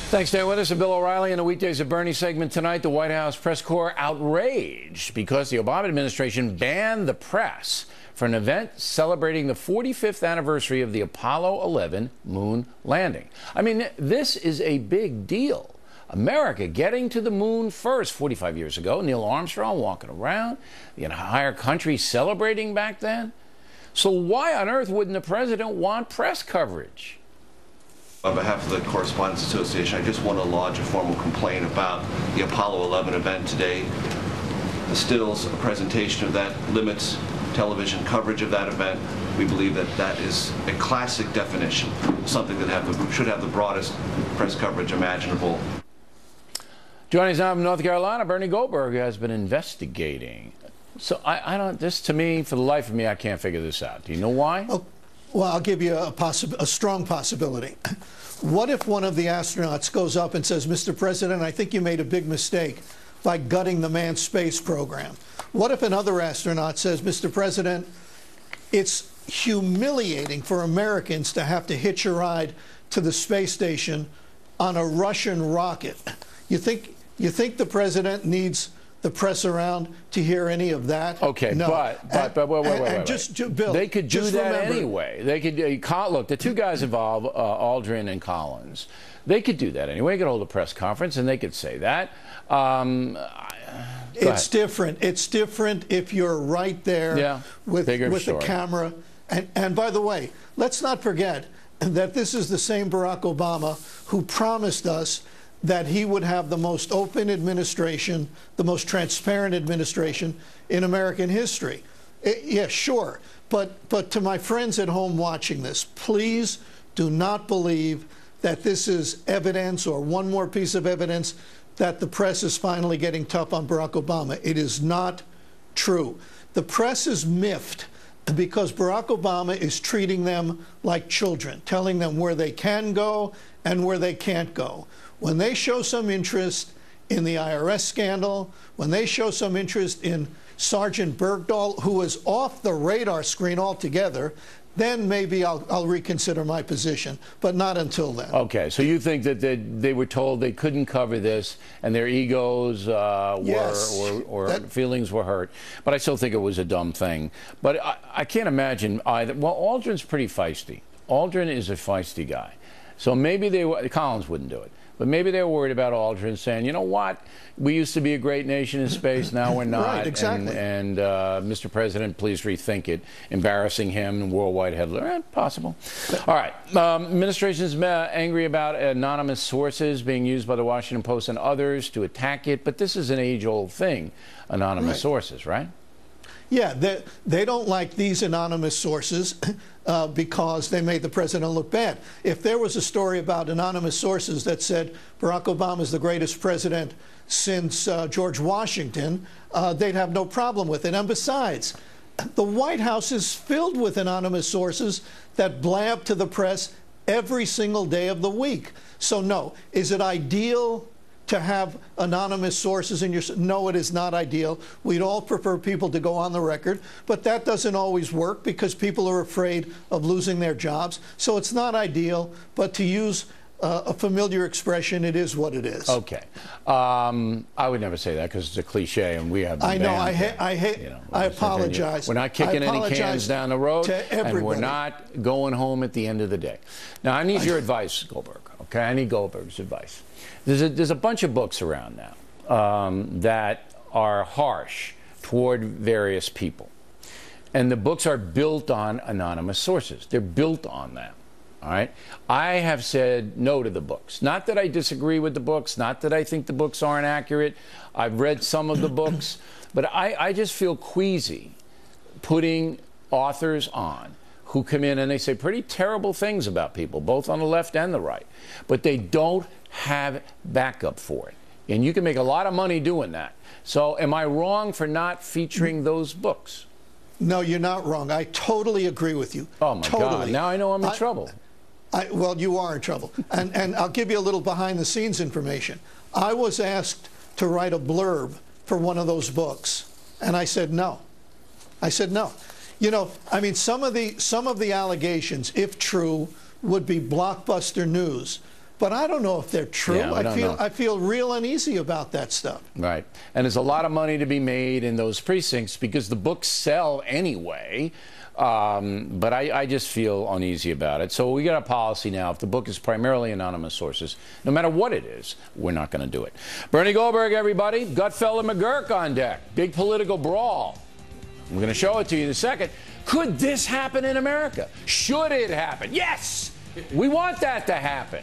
Thanks, Dan. With us, Bill O'Reilly in the Weekdays at Bernie segment tonight. The White House press corps outraged because the Obama administration banned the press for an event celebrating the 45th anniversary of the Apollo 11 moon landing. I mean, this is a big deal. America getting to the moon first 45 years ago. Neil Armstrong walking around, the entire country celebrating back then. So why on earth wouldn't the president want press coverage? On behalf of the Correspondents Association, I just want to lodge a formal complaint about the Apollo 11 event today. The stills, a presentation of that, limits television coverage of that event. We believe that that is a classic definition, something that should have the broadest press coverage imaginable. Joining us now from North Carolina, Bernie Goldberg has been investigating. So I don't, this to me, for the life of me, I can't figure this out. Do you know why? Oh, well, I'll give you a strong possibility. What if one of the astronauts goes up and says, Mr. President, I think you made a big mistake by gutting the manned space program? What if another astronaut says, Mr. President, it's humiliating for Americans to have to hitch a ride to the space station on a Russian rocket? You think the president needs the press around to hear any of that? Okay, no. but wait. Just, Bill, they could do that remember, anyway. They could look. The two guys involved, Aldrin and Collins, they could do that anyway. They could hold a press conference and they could say that. It's different. It's different if you're right there with the camera. And by the way, let's not forget that this is the same Barack Obama who promised us that he would have the most open administration, the most transparent administration in American history. Yeah, sure. But to my friends at home watching this, please do not believe that this is evidence or one more piece of evidence that the press is finally getting tough on Barack Obama. It is not true. The press is miffed because Barack Obama is treating them like children, telling them where they can go and where they can't go. When they show some interest in the IRS scandal, when they show some interest in Sergeant Bergdahl, who is off the radar screen altogether, then maybe I'll reconsider my position, but not until then. Okay, so you think that they were told they couldn't cover this and their egos feelings were hurt, but I still think it was a dumb thing. But I can't imagine either. Well, Aldrin's pretty feisty. Aldrin is a feisty guy. So maybe Collins wouldn't do it. But maybe they were worried about Aldrin saying, you know what, we used to be a great nation in space, now we're not. Right, exactly. And Mr. President, please rethink it. Embarrassing him, worldwide headline. Possible. All right. Administration is angry about anonymous sources being used by the Washington Post and others to attack it. But this is an age-old thing, anonymous sources, right? Yeah, they don't like these anonymous sources because they made the president look bad. If there was a story about anonymous sources that said Barack Obama is the greatest president since George Washington, they'd have no problem with it. And besides, the White House is filled with anonymous sources that blab to the press every single day of the week. So no, is it ideal to have anonymous sources in your... No, it is not ideal. We'd all prefer people to go on the record, but that doesn't always work because people are afraid of losing their jobs. So it's not ideal, but to use a familiar expression, it is what it is. Okay. I would never say that because it's a cliche and we have... I know, I apologize. We're not kicking any cans down the road and we're not going home at the end of the day. Now, I need your advice, Goldberg, okay? I need Goldberg's advice. There's a bunch of books around now that are harsh toward various people. And the books are built on anonymous sources. They're built on that. All right? I have said no to the books. Not that I disagree with the books, not that I think the books aren't accurate. I've read some of the books, but I just feel queasy putting authors on who come in and they say pretty terrible things about people, both on the left and the right, but they don't have backup for it. And you can make a lot of money doing that. So am I wrong for not featuring those books? No, you're not wrong. I totally agree with you. Oh, my God. Now I know I'm in trouble. Well, you are in trouble. And I'll give you a little behind-the-scenes information. I was asked to write a blurb for one of those books, and I said no. I said no. You know, I mean, some of the allegations, if true, would be blockbuster news. but I don't know if they're true. Yeah, I feel real uneasy about that stuff. Right. And there's a lot of money to be made in those precincts because the books sell anyway. But I just feel uneasy about it. So we got a policy now. If the book is primarily anonymous sources, no matter what it is, we're not going to do it. Bernie Goldberg, everybody. Gutfeld and McGurk on deck. Big political brawl. I'm going to show it to you in a second. Could this happen in America? Should it happen? Yes! We want that to happen.